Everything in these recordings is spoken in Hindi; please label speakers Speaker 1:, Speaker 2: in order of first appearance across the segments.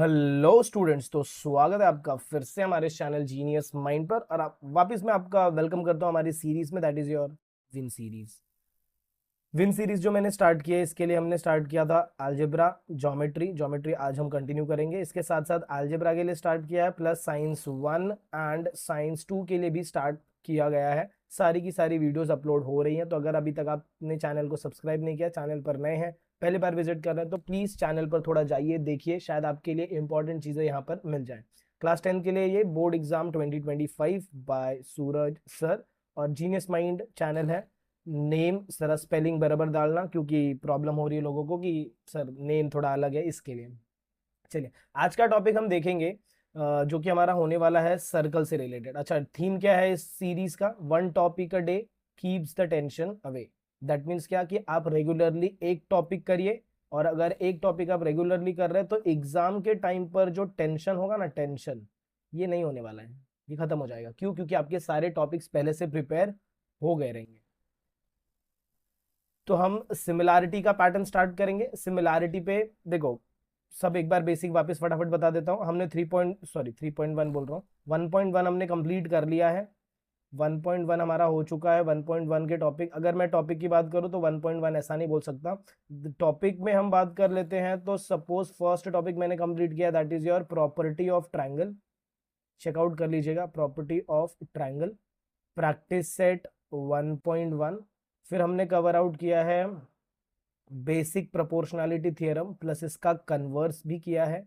Speaker 1: हेलो स्टूडेंट्स, तो स्वागत है आपका फिर से हमारे चैनल जीनियस माइंड पर। और आप वापस मैं आपका वेलकम करता हूं हमारी सीरीज में, that is your win series. Win series जो मैंने स्टार्ट किया है, इसके लिए हमने स्टार्ट किया था अलजेब्रा, ज्योमेट्री आज हम कंटिन्यू करेंगे। इसके साथ साथ अलजेब्रा के लिए स्टार्ट किया है, प्लस साइंस 1 एंड साइंस 2 के लिए भी स्टार्ट किया गया है। सारी की सारी वीडियोस अपलोड हो रही हैं। तो अगर अभी तक आपने चैनल को सब्सक्राइब नहीं किया, चैनल पर नए हैं, पहली बार विजिट कर रहे हैं, तो प्लीज चैनल पर थोड़ा जाइए, देखिए, शायद आपके लिए इंपॉर्टेंट चीजें यहाँ पर मिल जाए। क्लास 10 के लिए ये बोर्ड एग्जाम 2025 बाय सूरज सर, और जीनियस माइंड चैनल है। नेम जरा स्पेलिंग बराबर डालना, क्योंकि प्रॉब्लम हो रही है लोगों को कि सर नेम थोड़ा अलग है, इसके लिए। चलिए, आज का टॉपिक हम देखेंगे जो कि हमारा होने वाला है सर्कल से रिलेटेड। अच्छा, थीम क्या है इस सीरीज का? One topic a day keeps the tension away. That means क्या कि आप रेगुलरली एक टॉपिक करिए, और अगर एक टॉपिक आप रेगुलरली कर रहे हैं तो एग्जाम के टाइम पर जो टेंशन होगा ना, टेंशन ये नहीं होने वाला है, ये खत्म हो जाएगा। क्यों? क्योंकि आपके सारे टॉपिक्स पहले से प्रिपेयर हो गए रहेंगे। तो हम सिमिलैरिटी का पैटर्न स्टार्ट करेंगे। सिमिलैरिटी पे देखो, सब एक बार बेसिक वापस फटाफट बता देता हूँ। हमने 3.1 बोल रहा हूँ, 1.1 हमने कंप्लीट कर लिया है। 1.1 हमारा हो चुका है। 1.1 के टॉपिक, अगर मैं टॉपिक की बात करूँ तो 1.1 ऐसा नहीं बोल सकता। टॉपिक में हम बात कर लेते हैं, तो सपोज फर्स्ट टॉपिक मैंने कंप्लीट किया, that is your property of triangle. Check out कर लीजिएगा, property of triangle, practice set 1.1। फिर हमने कवर आउट किया है बेसिक प्रोपोर्शनैलिटी थ्योरम, प्लस इसका कन्वर्स भी किया है,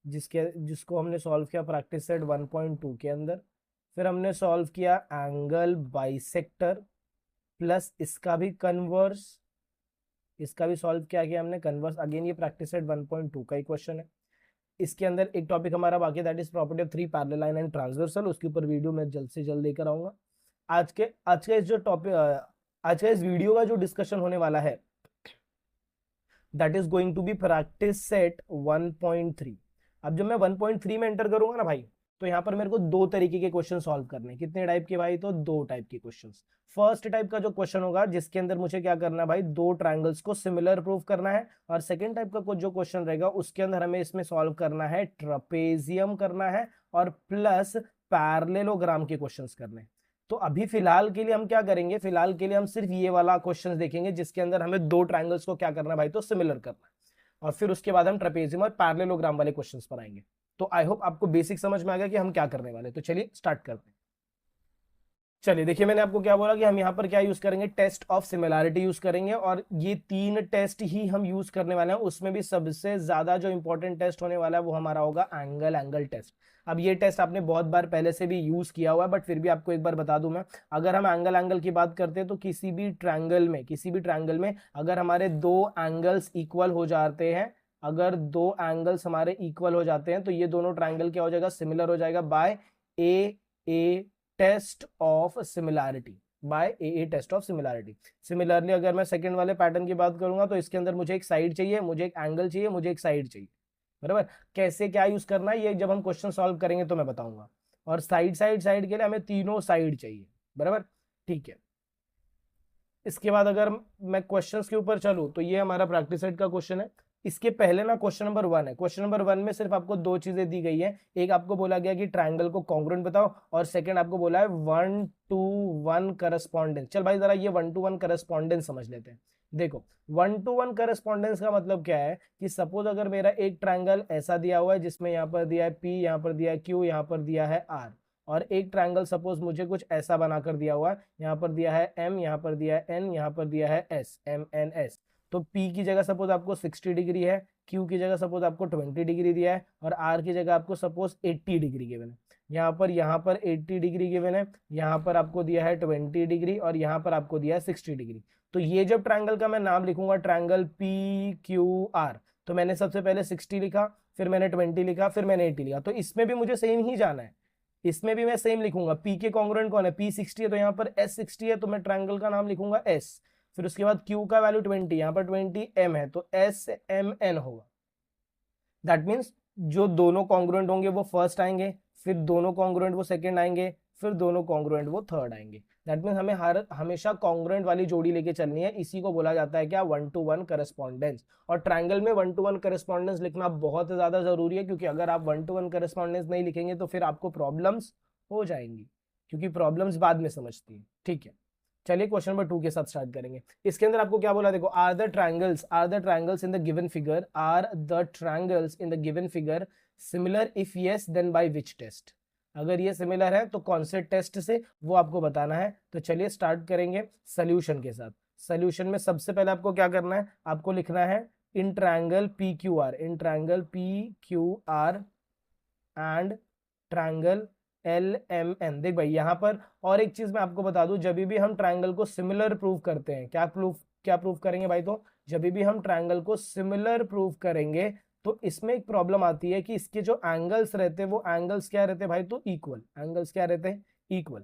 Speaker 1: जिसको हमने सॉल्व किया प्रैक्टिस सेट 1.2 के अंदर। फिर हमने सॉल्व किया एंगल बाइसेक्टर, प्लस इसका भी कन्वर्स, इसका भी सॉल्व किया हमने कन्वर्स। अगेन ये प्रैक्टिस सेट 1.2 का ही क्वेश्चन है। इसके अंदर एक टॉपिक हमारा बाकी है, that is property of three parallel line and transversal. उसके ऊपर वीडियो मैं जल्द से जल्द लेकर आऊंगा। आज का इस जो टॉपिक, आज का इस वीडियो का जो डिस्कशन होने वाला है, that is going to be practice set 1.3। अब जब मैं 1.3 में एंटर करूंगा ना भाई, तो यहां पर मेरे को दो तरीके के क्वेश्चन सॉल्व करने हैं। कितने टाइप के भाई? तो दो टाइप के क्वेश्चन। फर्स्ट टाइप का जो क्वेश्चन होगा, जिसके अंदर मुझे क्या करना है भाई, दो ट्रायंगल्स को सिमिलर प्रूव करना है। और सेकंड टाइप का जो क्वेश्चन रहेगा, उसके अंदर हमें इसमें सॉल्व करना है ट्रपेजियम करना है, और प्लस पैरेललोग्राम के क्वेश्चंस करने हैं। तो अभी फिलहाल के लिए हम क्या करेंगे, फिलहाल के लिए हम सिर्फ ये वाला क्वेश्चन देखेंगे, जिसके अंदर हमें दो ट्रायंगल्स को क्या करना है भाई, तो सिमिलर करना है। और फिर उसके बाद हम ट्रेपेजियम और पैरेललोग्राम वाले क्वेश्चंस पर आएंगे। तो आई होप आपको बेसिक समझ में आ गया कि हम क्या करने वाले। तो चलिए स्टार्ट करते हैं। चलिए देखिए, मैंने आपको क्या बोला कि हम यहाँ पर क्या यूज करेंगे, टेस्ट ऑफ सिमिलैरिटी यूज करेंगे। और ये तीन टेस्ट ही हम यूज करने वाले हैं। उसमें भी सबसे ज्यादा जो इंपॉर्टेंट टेस्ट होने वाला है वो हमारा होगा एंगल टेस्ट। अब ये टेस्ट आपने बहुत बार पहले से भी यूज किया हुआ है, बट फिर भी आपको एक बार बता दूं मैं। अगर हम एंगल की बात करते हैं, तो किसी भी ट्रायंगल में अगर हमारे दो एंगल्स इक्वल हो जाते हैं, अगर दो एंगल्स हमारे इक्वल हो जाते हैं, तो ये दोनों ट्रायंगल क्या हो जाएगा, सिमिलर हो जाएगा by a test of similarity, by a test of similarity. Similarly अगर मैं सेकंड वाले पैटर्न की बात करूंगा, तो इसके अंदर मुझे एक साइड चाहिए, मुझे एक एंगल चाहिए, मुझे एक साइड चाहिए। बराबर? कैसे क्या यूज करना है, ये जब हम क्वेश्चन सॉल्व करेंगे तो मैं बताऊंगा। और साइड के लिए हमें तीनों साइड चाहिए। बराबर? ठीक है। इसके बाद अगर मैं क्वेश्चंस के ऊपर चलूं, तो ये हमारा प्रैक्टिस सेट का क्वेश्चन है। इसके पहले ना क्वेश्चन नंबर 1 है। क्वेश्चन नंबर 1 में सिर्फ आपको दो चीजें दी गई है। एक आपको बोला गया कि ट्रायंगल को कॉन्ग्रुएंट बताओ, और सेकंड आपको बोला है 1:1 करस्पॉन्डेंस। चल भाई, जरा ये 1:1 करस्पॉन्डेंस समझ लेते हैं। देखो, 1:1 करस्पॉन्डेंस का मतलब क्या है कि सपोज अगर मेरा एक ट्रायंगल ऐसा दिया हुआ है, जिसमें यहाँ पर दिया है P, यहाँ पर दिया है Q, यहाँ पर दिया है R, और एक ट्रायंगल सपोज मुझे कुछ ऐसा बनाकर दिया हुआ है, यहाँ पर दिया है M, यहाँ पर दिया है N, यहाँ पर दिया है S, MNS। तो P की जगह सपोज आपको 60 डिग्री है, Q की जगह सपोज आपको 20 डिग्री दिया है, और R की जगह आपको सपोज 80 डिग्री गिवन है। यहाँ पर 80 डिग्री गिवन है, यहाँ पर आपको दिया है 20 डिग्री, और यहाँ पर आपको दिया है 60 डिग्री। तो ये जब ट्रायंगल का मैं नाम लिखूंगा, ट्रायंगल PQR, तो मैंने सबसे पहले 60 लिखा, फिर मैंने 20 लिखा, फिर मैंने 80 लिखा। तो इसमें भी मुझे सेम ही जाना है, इसमें भी मैं सेम लिखूंगा। P के कॉन्ग्रुएंट कौन है, P60 है, तो यहाँ पर S60 है, तो मैं ट्रायंगल का नाम लिखूंगा S। फिर उसके बाद Q का वैल्यू 20, यहाँ पर 20 M है, तो SMN होगा। दैट मीन्स जो दोनों कॉन्ग्रुएंट होंगे वो फर्स्ट आएंगे, फिर दोनों कॉन्ग्रुएंट वो सेकंड आएंगे, फिर दोनों कॉन्ग्रुएंट वो थर्ड आएंगे। दैट मीन्स हमें हमेशा कॉन्ग्रुएंट वाली जोड़ी लेके चलनी है, इसी को बोला जाता है क्या, 1-to-1 करस्पॉन्डेंस। और ट्रायंगल में 1-to-1 करस्पॉन्डेंस लिखना बहुत ज्यादा जरूरी है, क्योंकि अगर आप 1-to-1 करस्पॉन्डेंस नहीं लिखेंगे तो फिर आपको प्रॉब्लम्स हो जाएंगी, क्योंकि प्रॉब्लम्स बाद में समझती है। ठीक है, चलिए क्वेश्चन नंबर 2 के साथ स्टार्ट करेंगे। इसके अंदर आपको क्या बोला, देखो, are the triangles in the given figure, are the triangles in the given figure similar, if yes then by which test. अगर ये सिमिलर है तो कौन से टेस्ट से, वो आपको बताना है। तो चलिए स्टार्ट करेंगे सोल्यूशन के साथ। सोल्यूशन में सबसे पहले आपको क्या करना है, आपको लिखना है in triangle P Q R, in triangle P Q R and triangle L M N. देख भाई यहाँ पर और एक चीज मैं आपको बता दूं, जब भी हम ट्रायंगल को सिमिलर प्रूव करते हैं, क्या प्रूव करेंगे भाई, तो जब भी हम ट्रायंगल को सिमिलर प्रूव करेंगे तो इसमें एक प्रॉब्लम आती है कि इसके जो एंगल्स रहते हैं वो एंगल्स क्या रहते हैं भाई, तो इक्वल, एंगल्स क्या रहते हैं, इक्वल।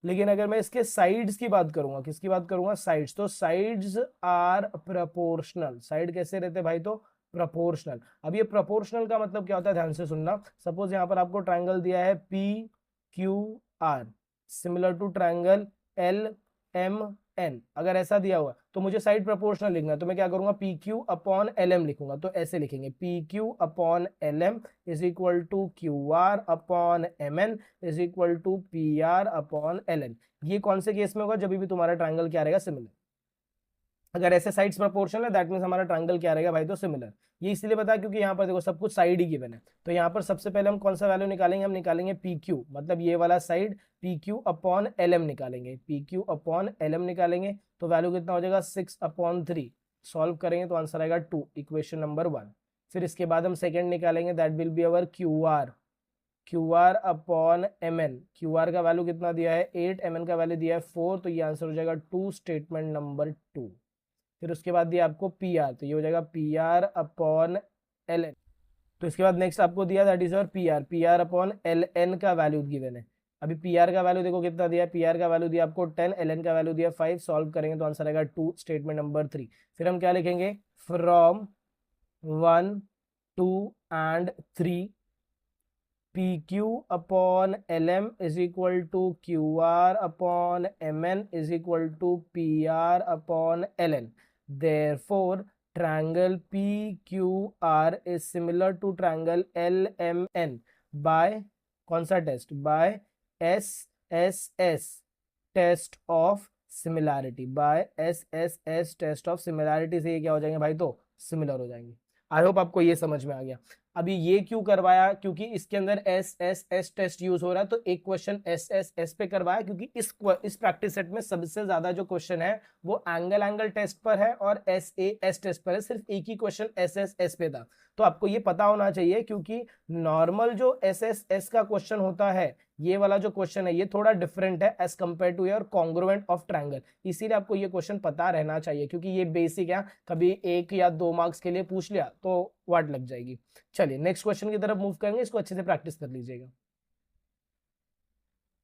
Speaker 1: लेकिन अगर मैं इसके साइड्स की बात करूंगा, किसकी बात करूंगा, साइड्स, तो साइड्स आर प्रोपोर्शनल। साइड कैसे रहते हैं भाई, तो प्रोपोर्शनल। अब ये प्रोपोर्शनल का मतलब क्या होता है, ध्यान से सुनना। सपोज यहाँ पर आपको ट्रायंगल दिया है P Q R similar to triangle L M N, अगर ऐसा दिया हुआ तो मुझे साइड प्रोपोर्शनल लिखना है, तो मैं क्या करूंगा, P Q upon L M लिखूंगा। तो ऐसे लिखेंगे P Q upon L M is equal to Q R upon M N is equal to P R upon L N. ये कौन से केस में होगा, जब भी तुम्हारा ट्रायंगल क्या रहेगा, सिमिलर। अगर ऐसे साइड्स प्रोपोर्शनल है दैट मींस हमारा ट्रायंगल क्या रहेगा भाई, तो सिमिलर। ये इसलिए बता क्योंकि यहाँ पर देखो सब कुछ साइड ही गिवन है। तो यहाँ पर सबसे पहले हम कौन सा वैल्यू निकालेंगे, हम निकालेंगे पी क्यू, मतलब ये वाला side p Q upon L m निकालेंगे, p Q upon L m निकालेंगे। तो वैल्यू कितना हो जाएगा, 6/3। सॉल्व करेंगे तो आंसर आएगा 2, इक्वेशन नंबर 1। फिर इसके बाद हम सेकेंड निकालेंगे, that will be our Q R upon M N. Q R का वैल्यू कितना दिया है 8, एम एन का वैल्यू दिया है 4, तो ये आंसर हो जाएगा 2, स्टेटमेंट नंबर 2। फिर उसके बाद दिया आपको पी आर, तो ये हो जाएगा P R upon L N. तो इसके बाद नेक्स्ट आपको दिया दैट इज और P R upon L N का वैल्यू गिवन है। अभी पी आर का वैल्यू देखो कितना दिया, पी आर का वैल्यू दिया आपको 10, एल एन का वैल्यू दिया 5। सॉल्व करेंगे तो आंसर आएगा 2, स्टेटमेंट नंबर 3। फिर हम क्या लिखेंगे, from 1, 2 and 3 P Q upon L M is equal to Q R upon M N is equal to P R upon L N. Therefore, triangle PQR is similar to triangle LMN by कौन सा टेस्ट, by SSS test of similarity, by SSS test of similarity से ये क्या हो जाएंगे भाई, तो सिमिलर हो जाएंगे। आई होप आपको ये समझ में आ गया। अभी ये क्यों करवाया, क्योंकि इसके अंदर SSS टेस्ट यूज हो रहा है, तो एक क्वेश्चन SSS पे करवाया, क्योंकि इस प्रैक्टिस सेट में सबसे ज्यादा जो क्वेश्चन है वो एंगल टेस्ट पर है और SAS टेस्ट पर है। सिर्फ एक ही क्वेश्चन SSS पे था, तो आपको ये पता होना चाहिए, क्योंकि नॉर्मल जो SSS का क्वेश्चन होता है, ये वाला जो क्वेश्चन है ये थोड़ा डिफरेंट है as compare to your congruent of triangle. इसीलिए आपको ये क्वेश्चन पता रहना चाहिए, क्योंकि ये बेसिक है, कभी 1 या 2 मार्क्स के लिए पूछ लिया तो वाट लग जाएगी। चलिए नेक्स्ट क्वेश्चन की तरफ मूव करेंगे, इसको अच्छे से प्रैक्टिस कर लीजिएगा।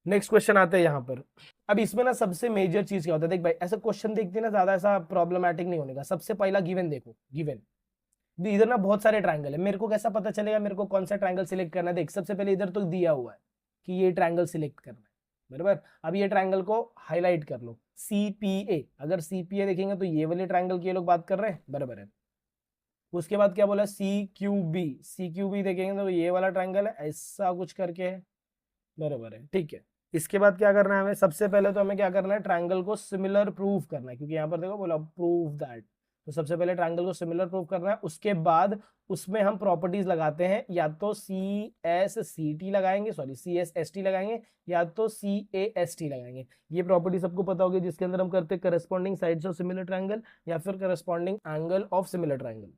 Speaker 1: नेक्स्ट क्वेश्चन आते हैं यहाँ पर। अब इसमें ना सबसे मेजर चीज क्या होता है, देख भाई ऐसा क्वेश्चन देखते ना ज्यादा ऐसा प्रॉब्लमेटिक नहीं होने का। सबसे पहला गिवन देखो, गिवन इधर ना बहुत सारे ट्रायंगल है, मेरे को कैसा पता चलेगा मेरे को कौन सा ट्रायंगल सिलेक्ट करना है। देख सबसे पहले इधर तो दिया हुआ है कि ये ट्रायंगल सिलेक्ट करना है, बराबर। अब ये ट्रायंगल को हाईलाइट कर लो, CPA। अगर CPA देखेंगे तो ये वाले ट्रायंगल की ये लोग बात कर रहे हैं, बराबर है। उसके बाद क्या बोला, CQB देखेंगे तो ये वाला ट्रायंगल है, ऐसा कुछ करके है, बराबर है, ठीक है। इसके बाद क्या करना है हमें, सबसे पहले तो हमें क्या करना है, ट्रायंगल को सिमिलर प्रूव करना है, क्योंकि यहाँ पर देखो बोला प्रूव दैट। तो सबसे पहले ट्रायंगल को सिमिलर प्रूव करना है, उसके बाद उसमें हम प्रॉपर्टीज लगाते हैं, या तो CSCT लगाएंगे, सॉरी CSST लगाएंगे, या तो CAST लगाएंगे। ये प्रॉपर्टी सबको पता होगी, जिसके अंदर हम करते हैं corresponding sides of similar triangle या फिर corresponding angle of similar triangle.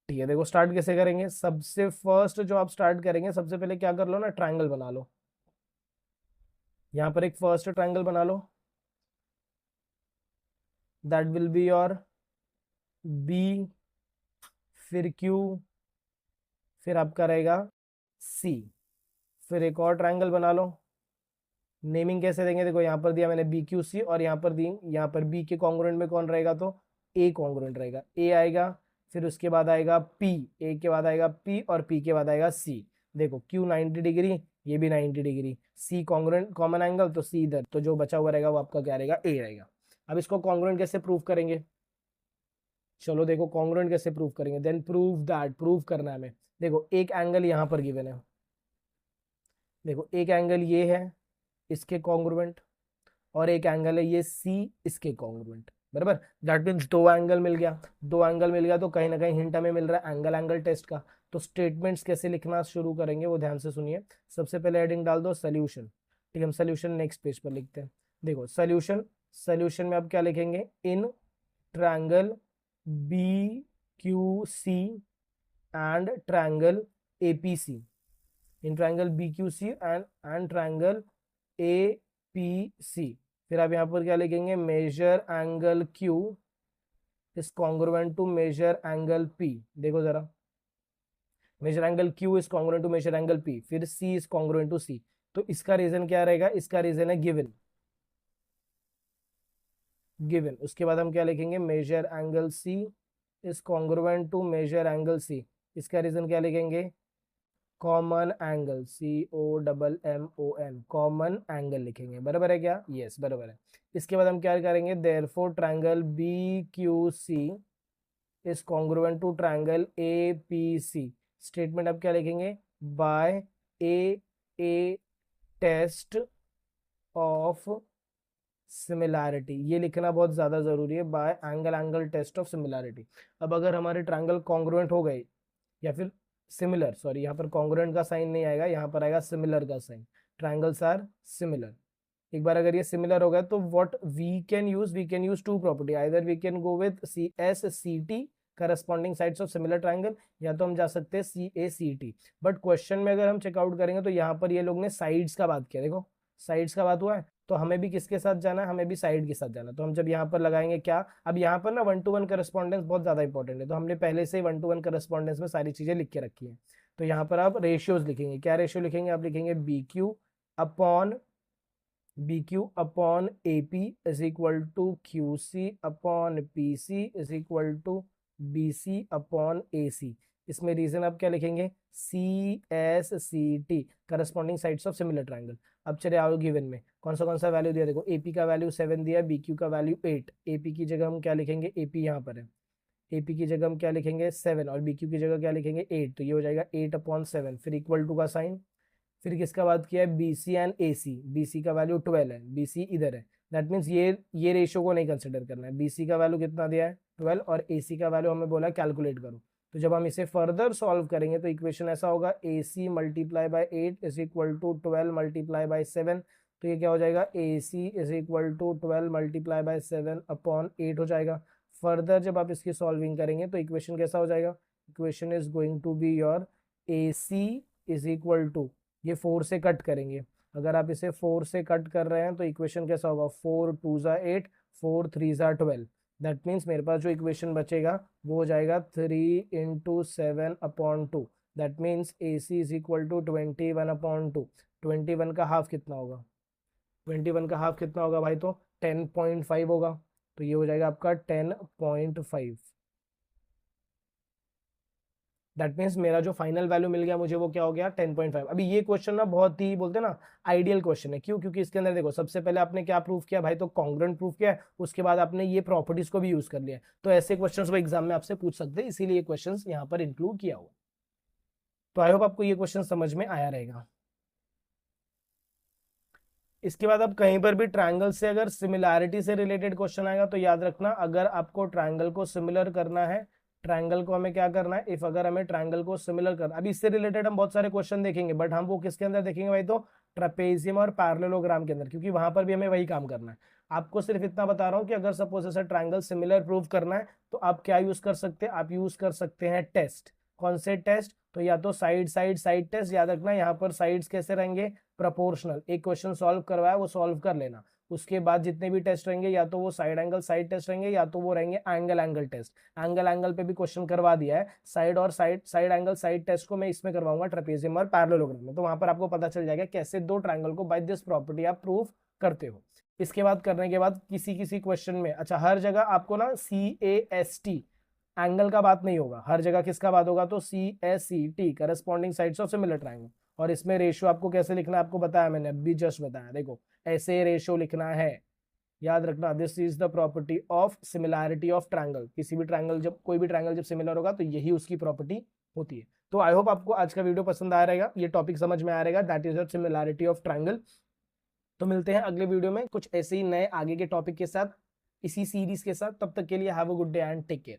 Speaker 1: ठीक है, देखो स्टार्ट कैसे करेंगे। सबसे फर्स्ट जो आप स्टार्ट करेंगे, सबसे पहले क्या कर लो ना, ट्रायंगल बना लो। यहां पर एक फर्स्ट ट्रायंगल बना लो, that will be your B, फिर Q, फिर आपका रहेगा C। फिर एक और ट्रायंगल बना लो। नेमिंग कैसे देंगे, देखो यहाँ पर दिया मैंने BQC, और यहाँ पर दी, यहाँ पर B के कॉन्ग्रुएंट में कौन रहेगा, तो A कॉन्ग्रुएंट रहेगा, A आएगा। फिर उसके बाद आएगा P, A के बाद आएगा P, और P के बाद आएगा C। देखो Q 90 डिग्री, ये भी 90 degree, C congruent common angle तो सी इधर, तो जो बचा हुआ रहेगा वो आपका क्या रहेगा, ए रहेगा। अब इसको कॉन्ग्रुएंट कैसे प्रूव करेंगे, चलो देखो कॉन्ग्रुएंट कैसे प्रूव करेंगे, देन प्रूव दैट, प्रूव करना है हमें। देखो एक एंगल यहाँ पर गिवन है, देखो एक एंगल ये है इसके कॉन्ग्रुएंट, और एक एंगल है ये सी इसके कॉन्ग्रुएंट, बराबर। दैट मीन्स दो एंगल मिल गया, दो एंगल मिल गया तो कहीं ना कहीं हिंट हमें मिल रहा है एंगल एंगल टेस्ट का। तो स्टेटमेंट्स कैसे लिखना शुरू करेंगे वो ध्यान से सुनिए। सबसे पहले हेडिंग डाल दो सोल्यूशन, ठीक है, हम सोल्यूशन नेक्स्ट पेज पर लिखते हैं। देखो सोल्यूशन, सोल्यूशन में आप क्या लिखेंगे, in triangle B Q C and triangle APC, in triangle BQC and triangle APC। फिर आप यहाँ पर क्या लिखेंगे, measure angle Q is congruent to measure angle P। देखो जरा, measure angle Q is congruent to measure angle P, फिर C is congruent to C। तो इसका रीजन क्या रहेगा, इसका रीजन है गिवन, गिवन। उसके बाद हम क्या लिखेंगे, measure angle C is congruent to measure angle C, इसका रीजन क्या लिखेंगे, common angle, COMMON, common angle लिखेंगे, बराबर है क्या, यस बराबर है। इसके बाद हम क्या करेंगे, therefore triangle BQC is congruent to triangle APC। Statement आप क्या लिखेंगे, by a test of similarity, ये लिखना बहुत ज्यादा जरूरी है, by angle angle test of similarity. अब अगर हमारे ट्रायंगल कॉन्ग्रुएंट हो गए या फिर सिमिलर, सॉरी यहाँ पर कॉन्ग्रुएंट का साइन नहीं आएगा, यहाँ पर आएगा सिमिलर का साइन, ट्रायंगल्स आर सिमिलर। एक बार अगर ये सिमिलर हो गया तो what we can use, we can use two property, either we can go with CSCT corresponding sides of similar triangle, या तो हम जा सकते हैं CACT। बट क्वेश्चन में अगर हम चेकआउट करेंगे तो यहाँ पर ये लोग ने साइड्स का बात किया, देखो साइड्स का बात हुआ है, तो हमें भी किसके साथ जाना है, हमें भी साइड के साथ जाना है। तो हम जब यहाँ पर लगाएंगे क्या, अब यहाँ पर ना 1-to-1 करस्पॉन्डेंस बहुत ज्यादा इंपॉर्टेंट है, तो हमने पहले से ही 1-to-1 करस्पॉन्डेंस में सारी चीजें लिख के रखी है। तो यहाँ पर आप रेशियोज लिखेंगे, क्या रेशियो लिखेंगे, आप लिखेंगे BQ upon AP is equal to QC upon PC is equal to BC upon AC। इसमें रीजन आप क्या लिखेंगे, CSCT corresponding sides of similar triangle. अब चले आओ गिवन में कौन सा वैल्यू दिया, देखो AP का वैल्यू 7 दिया, BQ का वैल्यू 8। AP की जगह हम क्या लिखेंगे, AP यहाँ पर है, AP की जगह हम क्या लिखेंगे 7, और BQ की जगह क्या लिखेंगे 8, तो ये हो जाएगा 8/7, फिर इक्वल टू का साइन। फिर किसका बात किया है, BC एंड AC, BC का वैल्यू 12 है, BC इधर है, दैट मीन्स ये रेशियो को नहीं कंसिडर करना है। BC का वैल्यू कितना दिया है 12, और AC का वैल्यू हमें बोला कैलकुलेट करो। तो जब हम इसे फर्दर सॉल्व करेंगे तो इक्वेशन ऐसा होगा, AC multiply by 8 is equal to 12 multiply by 7। तो ये क्या हो जाएगा, AC is equal to 12 multiply by 7/8 हो जाएगा। फर्दर जब आप इसकी सॉल्विंग करेंगे तो इक्वेशन कैसा हो जाएगा, equation is going to be your AC is equal to, ये 4 से कट करेंगे, अगर आप इसे 4 से कट कर रहे हैं तो इक्वेशन कैसा होगा, 4 2 8, 4 3 12। दैट मीन्स मेरे पास जो इक्वेशन बचेगा वो हो जाएगा 3 × 7/2। That means AC is equal to 21/2। 21 का हाफ कितना होगा, 21 का हाफ कितना होगा भाई, तो 10.5 होगा, तो ये हो जाएगा आपका 10.5। दैट मीन्स मेरा जो फाइनल वैल्यू मिल गया मुझे वो क्या हो गया 10.5। अभी ये क्वेश्चन ना बहुत ही बोलते हैं ना आइडियल क्वेश्चन है, क्यों, क्योंकि इसके अंदर देखो सबसे पहले आपने क्या प्रूव किया भाई, तो कॉन्ग्रुएंट प्रूव किया है, उसके बाद आपने ये प्रॉपर्टीज को भी यूज कर लिया। तो ऐसे क्वेश्चंस वो एग्जाम में आपसे पूछ सकते हैं, इसीलिए ये क्वेश्चंस यहाँ पर इंक्लूड किया हुआ। तो आई होप आपको ये क्वेश्चन समझ में आया रहेगा। इसके बाद अब कहीं पर भी ट्रायंगल से अगर सिमिलैरिटी से रिलेटेड क्वेश्चन आएगा तो याद रखना, अगर आपको ट्रायंगल को सिमिलर करना है, ट्रायंगल को हमें क्या करना है, इफ अगर हमें ट्रायंगल को सिमिलर करना, अभी इससे रिलेटेड हम बहुत सारे क्वेश्चन देखेंगे, बट हम वो किसके अंदर देखेंगे भाई, तो ट्रेपेजियम और पैरेललोग्राम के अंदर, क्योंकि वहां पर भी हमें वही काम करना है। आपको सिर्फ इतना बता रहा हूँ कि अगर सपोज ऐसा ट्रायंगल सिमिलर प्रूव करना है तो आप क्या यूज कर सकते हैं, आप यूज कर सकते हैं टेस्ट। कौन से टेस्ट, तो या तो साइड साइड साइड टेस्ट, याद रखना यहाँ पर साइड्स कैसे रहेंगे, प्रोपोर्शनल। एक क्वेश्चन सॉल्व करवाया वो सॉल्व कर लेना, उसके बाद जितने भी टेस्ट रहेंगे या तो वो साइड एंगल साइड टेस्ट रहेंगे या तो वो रहेंगे angle angle test. Angle angle पे भी क्वेश्चन करवा दिया है, साइड और साइड एंगल साइड टेस्ट को मैं इसमें करवाऊंगा ट्रेपेजियम और पैरेललोग्राम में, तो वहां पर आपको पता चल जाएगा कैसे दो ट्रायंगल को बाय दिस प्रॉपर्टी आप प्रूव करते हो। इसके बाद करने के बाद किसी किसी क्वेश्चन में, अच्छा हर जगह आपको ना CAST एंगल का बात नहीं होगा, हर जगह किसका बात होगा, तो CSCT corresponding sides of similar triangle. और इसमें रेशियो आपको कैसे लिखना है आपको बताया मैंने, अभी जस्ट बताया। देखो ऐसे रेशियो लिखना है, याद रखना, this is the property of similarity of triangle. किसी भी ट्रायंगल, जब कोई भी ट्रायंगल जब सिमिलर होगा तो यही उसकी प्रॉपर्टी होती है। तो आई होप आपको आज का वीडियो पसंद आया रहेगा, ये टॉपिक समझ में आया रहेगा, that is the similarity of triangle. तो मिलते हैं अगले वीडियो में कुछ ऐसे ही नए आगे के टॉपिक के साथ, इसी सीरीज के साथ। तब तक के लिए have a good day and take care.